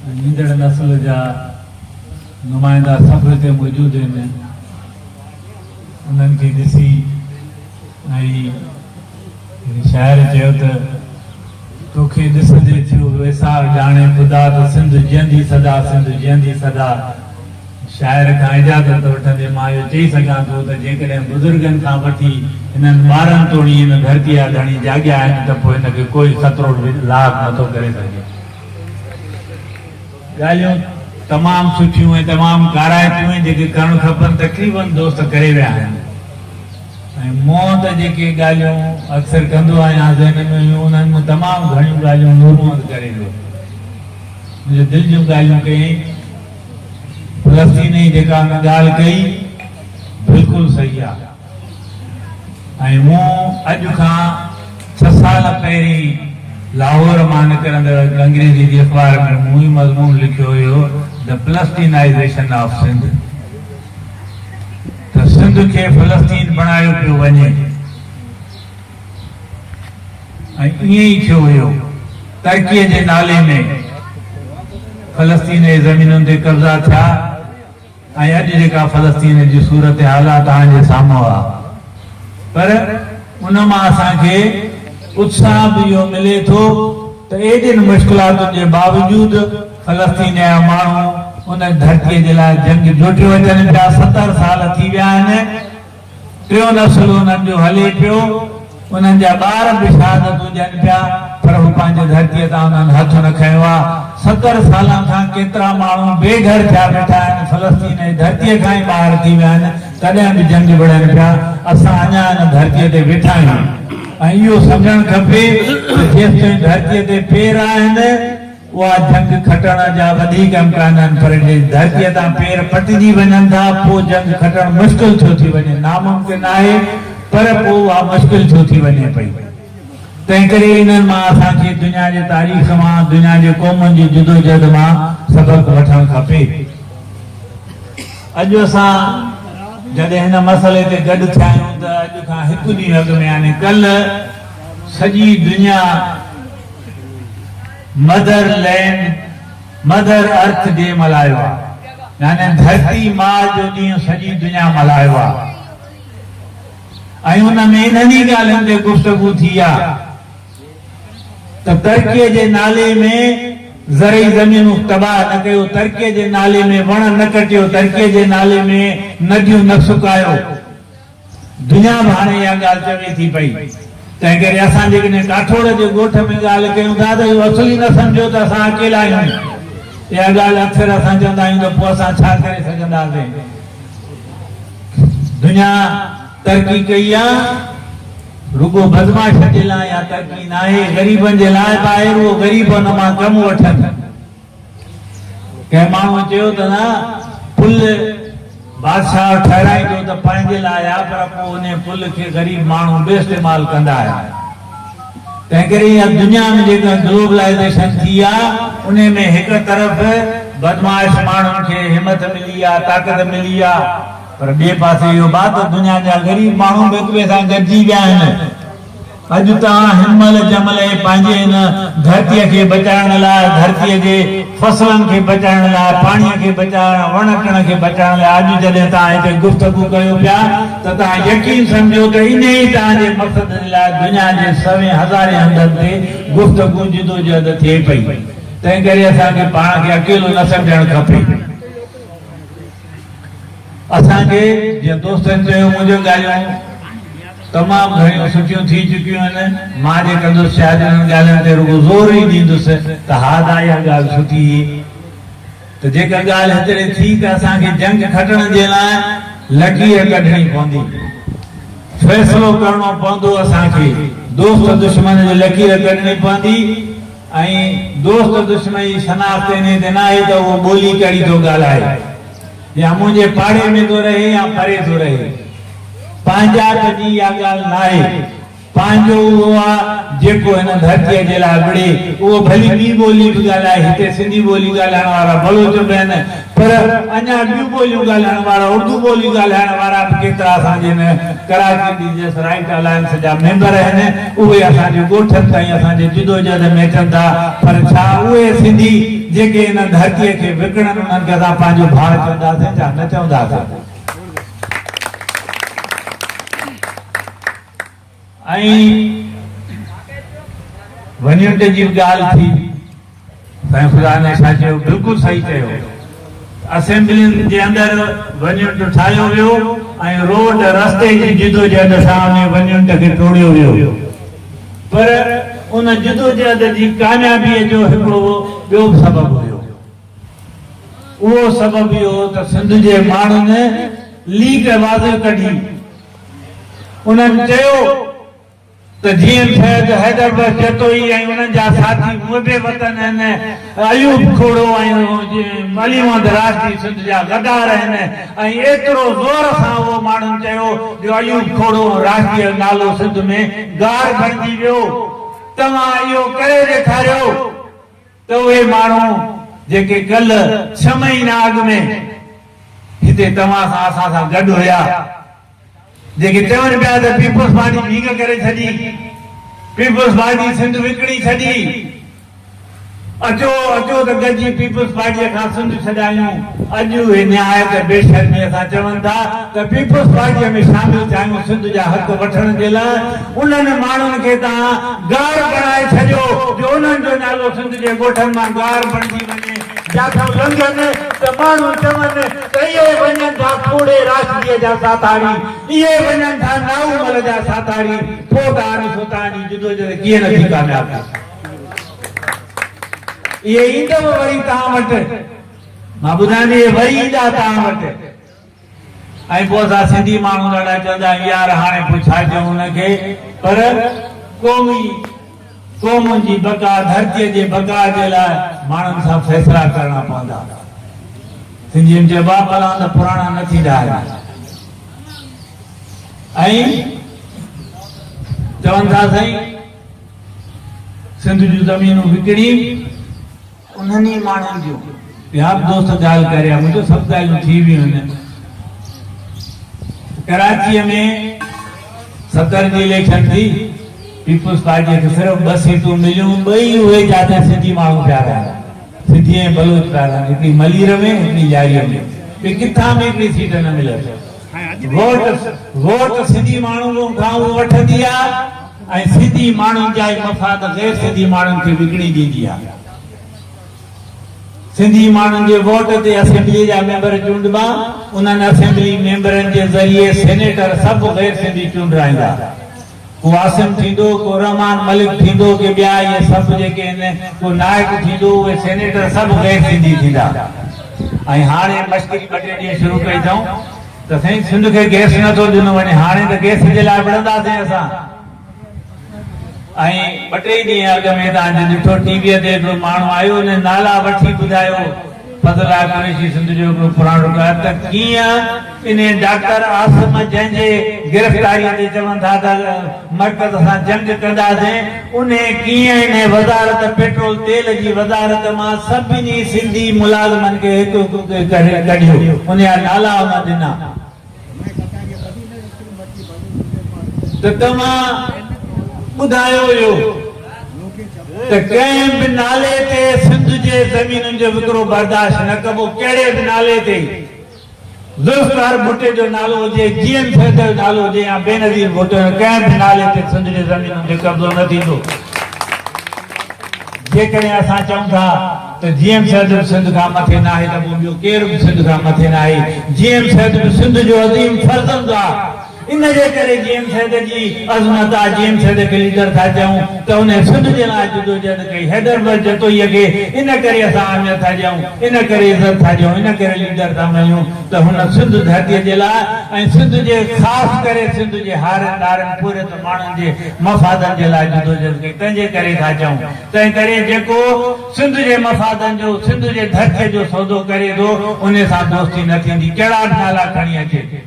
ईंदड़ नस्ल जा नुमाइंदा सभु हिते मौजूदु आहिनि। उन्हनि खे ॾिसी ऐं शाइर चयो त तोखे ॾिसंदे थियो वेसार ॼाणे ख़ुदा त सिंध जीअंदी सदा, सिंध जीअंदी सदा। शाइर खां इजाज़त वठंदे मां इहो चई सघां थो त जेकॾहिं बुज़ुर्गनि खां वठी हिननि ॿारनि तोड़ी हिन धरतीअ जा धणी जाॻिया आहिनि त पोइ हिनखे कोई ख़तरो लाभ नथो करे सघे। ॻाल्हियूं तमामु सुठियूं ऐं तमामु काराइतियूं आहिनि जेके करणु खपनि, तक़रीबन दोस्त करे विया आहिनि। ऐं मूं त जेके ॻाल्हियूं अक्सर कंदो आहियां ज़हन में हुयूं, उन्हनि में तमामु घणियूं ॻाल्हियूं नूरमंद करे वियो। मुंहिंजे दिलि जूं ॻाल्हियूं कयईं। फ़लस्तीन जी जेका हुन ॻाल्हि कई बिल्कुलु सही आहे। ऐं मूं अॼु खां 6 साल पहिरीं लाहौर मां निकिरंदड़ अंग्रेज़ी जे अख़बार में मूं ई मज़मून लिखियो हुयो, द प्लस्टीनाइज़ेशन ऑफ सिंध। त सिंध खे फ़लस्तीन बणायो पियो वञे। ऐं ईअं ई थियो हुयो। तरक़ीअ जे नाले में फ़लस्तीन जी ज़मीनुनि ते कब्ज़ा थिया ऐं अॼु जेका फ़लस्तीन जी सूरत हाल आहे तव्हांजे साम्हूं आहे। पर उन मां असांखे उत्साह बि इहो मिले थो त एॾियुनि मुश्किलातुनि जे बावजूदु फ़लस्तीन जा माण्हू उन धरतीअ जे लाइ जंग जोटियो अचनि पिया। 70 साल थी विया आहिनि। 3 नस्ल उन्हनि जो हले पियो। उन्हनि जा ॿार बि शहादत हुजनि पिया, पर हू पंहिंजे धरतीअ तां उन्हनि हथ न खयो आहे। 70 सालनि खां केतिरा माण्हू बेघर थिया वेठा आहिनि, फ़लस्तीन जी धरतीअ खां ई ॿाहिरि थी विया आहिनि, तॾहिं बि जंग विढ़नि पिया। असां अञा हिन धरतीअ ते वेठा आहियूं ऐं इहो सम्झणु खपे त जेसिताईं धरतीअ ते पेर आहिनि उहा जंग खटण जा वधीक इम्कान आहिनि। पर जे धरतीअ तां पेर पटिजी वञनि था पोइ जंग खटणु मुश्किल छो थी वञे। नामुमकिन आहे पर पोइ उहा मुश्किल छो थी वञे पई। तंहिं करे इन्हनि मां असांखे दुनिया जे तारीख़ मां, दुनिया जे क़ौमुनि जी जदोजहद मां सबक़ वठणु खपे। अॼु असां जॾहिं हिन मसइले ते गॾु थिया आहियूं त अॼु खां 1 ॾींहुं अॻु में यानी कल्ह सॼी दुनिया मदर अर्थ डे मल्हायो आहे। यानी धरती माउ जो ॾींहुं सॼी दुनिया मल्हायो आहे। ऐं हुन में इन्हनि ई ॻाल्हियुनि ते गुफ़्तगू थी आहे त तरक़ीअ जे नाले में ज़रई ज़मीनूं तबाह न कयो, तरक़ीअ जे नाले में वण न कटियो, तरक़ीअ जे नाले में नदियूं न सुकायो। दुनिया बि हाणे इहा ॻाल्हि चवे थी पई। तंहिं करे असां जेकॾहिं काठोड़ जे ॻोठ में ॻाल्हि कयूं था त इहो असुली न सम्झो त असां अकेला आहियूं। इहा ॻाल्हि अक्सर असां चवंदा आहियूं त पोइ असां छा करे सघंदासीं। दुनिया तरक़ी कई आहे रुगो बदमाश जे लाइ या तरक़ी न आहे ग़रीबनि जे लाइ। ॿाहिरि उहो ग़रीब हुन मां कमु वठनि। कंहिं माण्हू चयो त न पुल बादशाह ठहिराईंदो त पंहिंजे लाइ आहे, पर पोइ उन पुल खे ग़रीब माण्हू बि इस्तेमालु कंदा आहिनि। तंहिं करे इहा दुनिया में जेका ग्लोबलाइज़ेशन थी आहे उन में हिकु तरफ़ बदमाश माण्हुनि खे हिमत मिली आहे, ताक़त मिली आहे, पर ॿिए पासे इहो बात दुनिया जा ग़रीब माण्हू बि हिक ॿिए सां गॾिजी विया आहिनि। अॼु तव्हां हिनमहिल जंहिंमहिल पंहिंजे हिन धरतीअ खे बचाइण लाइ, धरतीअ जे फसलनि खे बचाइण लाइ, पाणीअ खे बचाइण, वण टिण खे बचाइण लाइ अॼु जॾहिं तव्हां हिते गुफ़्तगू कयो पिया त तव्हां यकीन सम्झो त इन ई तव्हांजे मक़सद जे लाइ दुनिया जे 100 हंधनि ते गुफ़्तगू जदोजहद थिए पई। तंहिं करे असांखे पाण खे अकेलो न सम्झणु खपे। असांखे जीअं दोस्तनि चयो मुंहिंजूं ॻाल्हियूं तमामु घणियूं सुठियूं थी चुकियूं आहिनि। मां जे कंदुसि शायदि हिननि ॻाल्हियुनि ते रुगो ज़ोर ई ॾींदुसि त हा दा इहा ॻाल्हि सुठी हुई। त जेका ॻाल्हि हेतिरे थी त असांखे जंग खटण जे लाइ लकीर कढणी पवंदी, फ़ैसिलो करणो पवंदो। असांखे दोस्त दुश्मन जी लकीर कढणी पवंदी। ऐं दोस्त दुश्मन जी शनाख़्त इन ते न आहे त उहो ॿोली कहिड़ी थो ॻाल्हाए, या मुंहिंजे पाड़े में थो रहे या परे थो रहे। पंहिंजा जी इहा ॻाल्हि न आहे। पंहिंजो उहो आहे जेको हिन धरतीअ जे लाइ विड़े उहो भली ॿी ॿोली बि ॻाल्हाए, हिते सिंधी ॿोली ॻाल्हाइण वारा बलोच बि आहिनि, पर अञा ॿियूं ॿोलियूं ॻाल्हाइण वारा, उर्दू ॿोली ॻाल्हाइण वारा बि केतिरा असांजे कराची जी राइट अलायंस जा मेंबर आहिनि। उहे असांजे ॻोठनि ताईं असांजे जिदोजहद में अचनि था, पर छा उहे सिंधी जेके हिन धरतीअ खे विकिणनि उन्हनि खे असां पंहिंजो भाउ चवंदासीं छा न चवंदासीं? ऐं वञण जी ॻाल्हि थी, साईं ख़ुदा ने छा चयो, बिल्कुलु सही चयो। असेंबलियुनि जे अंदरि वञण ठाहियो वियो ऐं रोड रस्ते जी जिदोजहद सां उन वञण खे टोड़ियो वियो, पर उन जिदोजहद जी कामयाबीअ जो हिकिड़ो ॿियो सबबु हुयो। उहो सबबु इहो त सिंध जे माण्हुनि लीक आवाज़ कढी, उन्हनि चयो त जीअं हैदर बस जतोई ऐं उन्हनि जा साथी मुंहिंजे वतन आहिनि, अयूब खोड़ो ऐं मलीमद राष्ट्री सिंध जा गद्दार आहिनि, ऐं एतिरो ज़ोर सां उहो माण्हुनि चयो जो अयूब खोड़ो राष्ट्रीय नालो सिंध में गार बणिजी वियो। तव्हां इहो करे ॾेखारियो त उहे माण्हू जेके कल्ह 6 महीना अॻु में हिते तव्हां सां असां सां गॾु हुया, जेके चवनि पिया त पीपुल्स पार्टी भीग करे छॾी, पीपुल्स पार्टी सिंध विकिणी छॾी, अचो अचो त गॾिजी पीपुल्स पार्टीअ खां सिंध छॾायूं। अॼु हे निहायत बेशर्मी असां चवनि था त पीपुल्स पार्टीअ में शामिल थियूं सिंध जा हक़ वठण जे लाइ। उन्हनि माण्हुनि खे तव्हां गार बणाए छॾियो जो उन्हनि जो नालो सिंध जे ॻोठनि मां गार बणिजी वञे, जाथो लंघनि त माण्हू चवनि त इहे वञनि था कूड़े राष्ट्रीय जा साथारी, इहे वञनि था नाऊमल जा साथारी। पोइ तव्हां ॾिसो तव्हांजी जिदोजहद कीअं नथी कामयाब थिए। इहे ईंदव वरी तव्हां वटि, मां ॿुधायां थी वरी ईंदा तव्हां वटि, ऐं पोइ असां सिंधी माण्हू ॾाढा चवंदा यार हाणे पोइ छा चयूं हुनखे, पर क़ौमुनि जी बका, धरतीअ जे बका जे लाइ माण्हुनि सां फ़ैसिला करणा पवंदा। सिंधियुनि जे बापला त पुराणा न थींदा आहिनि, ऐं चवनि था साईं सिंध जूं ज़मीनूं विकिणी उन्हनि माण्हुनि जूं। ॿिया बि दोस्त ॻाल्हि करे, मुंहिंजो सभु ॻाल्हियूं थी वियूं आहिनि। कराचीअ में 70 जी इलेक्शन थी, पीपुल्स पार्टीअ खे सिर्फ़ 2 सीटूं मिलियूं, ॿई उहे जिते सिंधी माण्हू पिया रहनि, सिंधी ऐं बलोच पिया रहनि, हिकिड़ी मलीर में हिकिड़ी जारीअ में, ॿी किथां में हिकिड़ी सीट न मिले। वोट सिंधी माण्हुनि खां उहो वठंदी आहे ऐं सिंधी माण्हुनि जा मफ़ाद गैर सिंधी माण्हुनि खे विकिणी ॾींदी आहे। सिंधी माण्हुनि जे वोट ते असेंबली जा मेंबर चूंडबा, उन्हनि असेंबली मेंबरनि जे ज़रिए सेनेटर सभु गैर सिंधी चूंडाईंदा। को आसिम थींदो, को रहमान मलिक थींदो, के ॿिया इहे सभु जेके आहिनि, को नायक थींदो, उहे सेनेटर सभु गैर सिंधी थींदा। ऐं हाणे मश्किल 2 ॾींहं शुरू कई अथऊं त साईं सिंध खे गैस नथो ॾिनो वञे, हाणे त गैस जे लाइ विढ़ंदासीं असां। ऐं 2 टे ॾींहं अॻु में तव्हां ॾिठो टीवीअ ते हिकिड़ो माण्हू आयो, उन नाला वठी ॿुधायो फज़ला कुरैशी सिंध जो हिकिड़ो पुराणो त कीअं इन डॉक्टर आसिम जंहिंजे गिरफ़्तारीअ ते चवनि था त मर्कज़ सां जंग कंदासीं, उन कीअं इन वज़ारत पेट्रोल तेल जी वज़ारत मां सभिनी सिंधी मुलाज़िमनि खे हिकु हिकु कढियो, उन जा नाला उन ॾिना। त तव्हां ॿुधायो हुयो त कंहिं बि नाले ते सिंध जे ज़मीनुनि जो विकिरो बर्दाश्त न कबो, कहिड़े बि नाले ते, ज़ुल्फ़िकार भुट्टे जो नालो हुजे, जीएम सैद जो नालो हुजे या बेनज़ीर भुट्टो, कंहिं बि नाले ते सिंध जे ज़मीनुनि जो कब्ज़ो न थींदो। जेकॾहिं असां चऊं था त जीएम सैद बि सिंध खां मथे न आहे त पोइ ॿियो केरु बि सिंध खां मथे न आहे। जीएम सैद बि सिंध जो अज़ीम फर्ज़ंद आहे, इन जे करे जीएम सैद जी अज़मत आहे। जीएम सैद खे लीडर था चऊं त उन सिंध जे लाइ जिदोजहद कई, हैदर बस जतोईअ खे इन करे असां अहमियत था ॾियूं, इन करे इज़त था ॾियूं, इन करे लीडर था मञूं त हुन सिंध धरतीअ जे लाइ ऐं सिंध जे ख़ासि करे सिंध जे हारनि ॾारनि पूरत माण्हुनि जे मफ़ादनि जे लाइ जिदोजहद कई। तंहिंजे करे था चऊं, तंहिं करे जेको सिंध जे मफ़ादनि जो, सिंध जे धरतीअ जो सौदो करे थो, उन सां दोस्ती न थींदी, कहिड़ा नाला खणी अचे।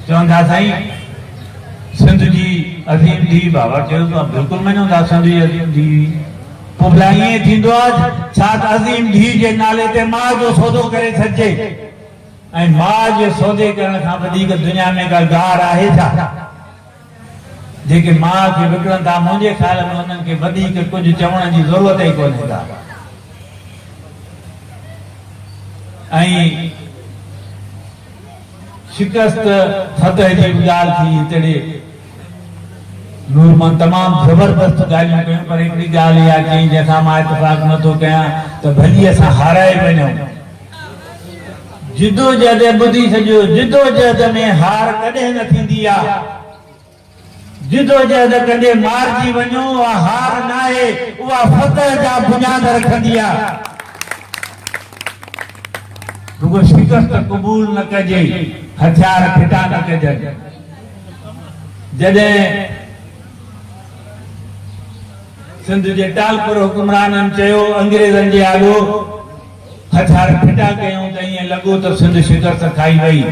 चवंदा साईं सिंध जी अज़ीम धी बाबा चयो त बिल्कुलु मञो था सिंध जी अज़ीम धी पोइ भला ईअं थींदो आहे छा त अज़ीम धी जे नाले ते माउ जो सौदो करे छॾिजे ऐं माउ जे सौदे करण खां वधीक दुनिया में का गार आहे छा जेके माउ खे विकिणनि था मुंहिंजे ख़्याल में उन्हनि खे वधीक कुझु चवण जी ज़रूरत ई कोन्हे का ऐं शिकस्त फतह जी ॻाल्हि थी हिते नूरमन तमामु ज़बरदस्त ॻाल्हियूं कयूं पर हिकिड़ी ॻाल्हि इहा चई जंहिंसां मां इतफ़ाक़ नथो कयां त भली असां हाराए वञूं जिदोजहद ॿुधी सॼो जिदोजहद में हार कॾहिं न थींदी आहे जिदोजहद कॾहिं मारिजी वञो उहा हार न आहे उहा फतह जा बुनियाद रखंदी आहे रुगो शिकस्त क़बूल न कजे हथियार फिटा न कजनि जॾहिं सिंध जे टालपुर हुकुमराननि चयो अंग्रेज़नि जे आॻो हथियार फिटा कयूं त ईअं लॻो त सिंध शिकस्त खाई वई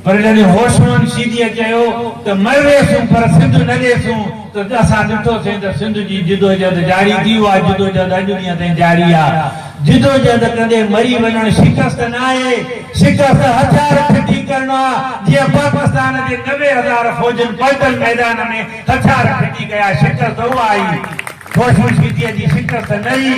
पर जॾहिं होशमन सीधीअ चयो त मरवेसूं पर सिंध न ॾेसूं त असां ॾिठोसीं त सिंध जी जिदोजहद जारी थी उहा जिदोजहद अॼु ॾींहं ताईं जारी आहे जिदोजहद कंदे मरी वञणु शिकस्त न आहे शिकस्त हथियार फिटी करणो आहे जीअं पाकिस्तान जे 90,000 फौजनि पैदल मैदान में हथियार फिटी कया शिकस्त उहा आई होशमन सीधीअ जी शिकस्त न आई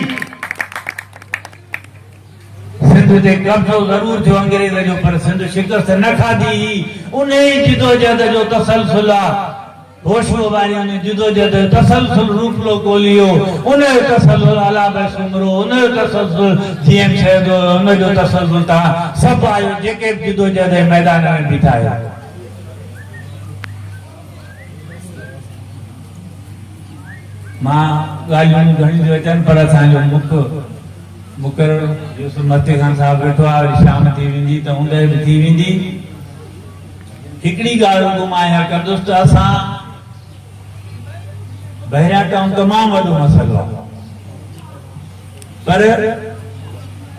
सिंध ते कब्ज़ो ज़रूर थियो अंग्रेज़ जो पर सिंध शिकस्त न खाधी उन ई जिदोजहद जो तसलसल आहे होशो वारियों ने जिदोजहद तसलसल रूपलो कोलियो उन जो तसलसल अला बसुमरो उन जो तसलसल जीएम सैदो उन जो तसलसल ता सब आयो जेके जिदोजहद मैदान में बिठायो मां ॻाल्हियूं घणी अचनि पर असांजो मुक़रर यूसुफ मती खान साहब वेठो आहे शाम थी वेंदी त हूंदे बि थी वेंदी हिकिड़ी ॻाल्हि घुमाया कंदुसि त असां बहिराटाऊं तमामु वॾो मसइलो आहे पर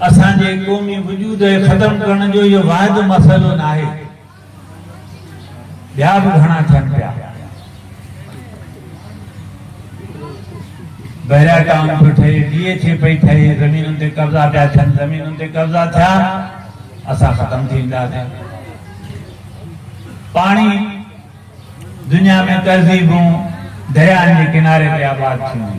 असांजे क़ौमी वजूद खे ख़तमु करण जो इहो वाहिद मसइलो न आहे ॿिया बि घणा थियनि पिया बहिराटाऊं पियो ठहे डीएच पई ठहे ज़मीनुनि ते कब्ज़ा पिया थियनि ज़मीनुनि ते कब्ज़ा थिया असां ख़तमु थी वेंदासीं पाणी दुनिया में तहज़ीबूं दरियानि जे किनारे ते आबाद थियूं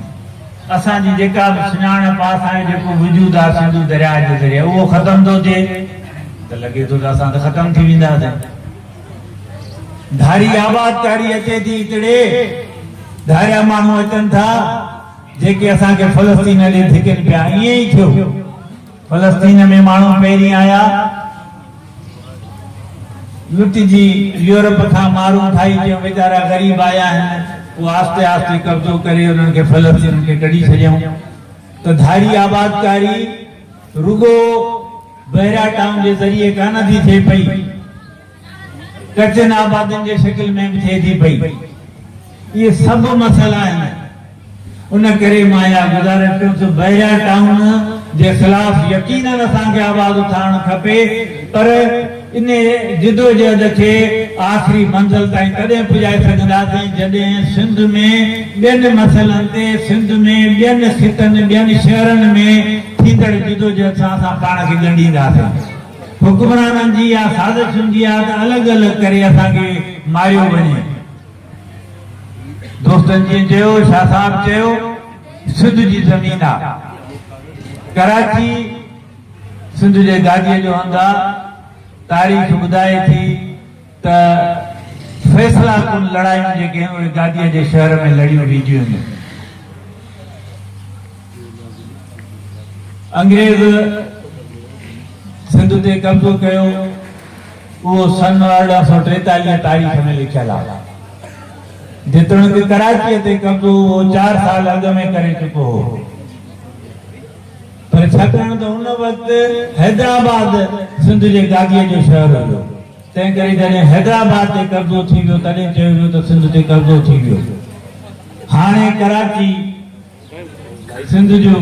असांजी जेका बि सुञाणप आहे असांजो जेको वजूद आहे सिंधु दरिया जे ज़रिए उहो ख़तमु थो थिए त लॻे थो त असां त ख़तमु थी वेंदासीं धारी आबादकारी अचे थी हिकिड़े धारिया माण्हू अचनि था जेके असांखे फ़लस्तीन ॾे धिकनि पिया ईअं ई थियो फ़लस्तीन में माण्हू पहिरीं आया लुटिजी यूरोप खां माण्हू खाई चयो वीचारा ग़रीब आया आहिनि वो आस्ते आस्ते कब्ज़ो करे उन्हनि खे फ़लस्तीन खे कढी छॾियऊं त धारी आबादकारी रुगो बहिराटाऊं जे ज़रिए कान थी थिए पई कचनि आबादियुनि जे शिकिल में बि थिए थी पई इहे सभु मसइला आहिनि उन करे मां इहा गुज़ारिश कयुसि बहिराटाऊं जे ख़िलाफ़ यकीनन असांखे आवाज़ उथारणु खपे पर इन जिदोजहद खे आख़िरी मंज़िल ताईं तॾहिं पुॼाए सघंदासीं जॾहिं सिंध में ॿियनि मसइलनि ते सिंध में ॿियनि खितनि ॿियनि शहरनि में थींदड़ जिदोजहद सां असां पाण खे ॻंढींदासीं हुकुमराननि जी या साज़िशुनि जी आहे त अलॻि अलॻि करे असांखे मारियो वञे दोस्तनि जी चयो शाह साहब चयो सिंध जी ज़मीन आहे कराची सिंध जे गादीअ जो हंधु आहे तारीख़ ॿुधाए थी त फ़ैसला कुन लड़ायूं जेके आहिनि उहे गादीअ जे शहर में लड़ियूं वेंदियूं आहिनि अंग्रेज़ सिंध ते कब्ज़ो कयो उहो सन 1843 तारीख़ में लिखियल आहे जेतोणीकि कराचीअ ते कब्ज़ो उहो 4 साल अॻु में करे चुको हो पर छाकाणि त हुन वक़्तु हैदराबाद सिंध जे गादीअ जो शहर हुयो तंहिं करे जॾहिं हैदराबाद ते कब्ज़ो थी वियो तॾहिं चयो वियो त सिंध ते कब्ज़ो थी वियो हाणे कराची सिंध जो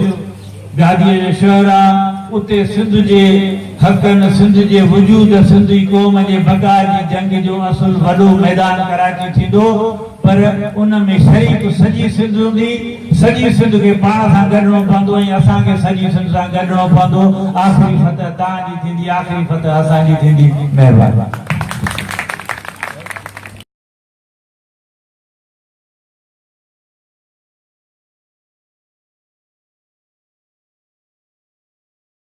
गादीअ जो शहर आहे उते सिंध जे हक़नि, सिंध जे वजूद, सिंधी क़ौम जे बका जी जंग जो असुल वॾो मैदान कराची थींदो। पर उन में शरीक सॼी सिंध हूंदी, सॼी सिंध खे पाण सां गॾिणो पवंदो ऐं असांखे सॼी सिंध सां गॾिणो पवंदो। आख़िरी फतह तव्हांजी थींदी, आख़िरी फतह असांजी थींदी। महिरबानी।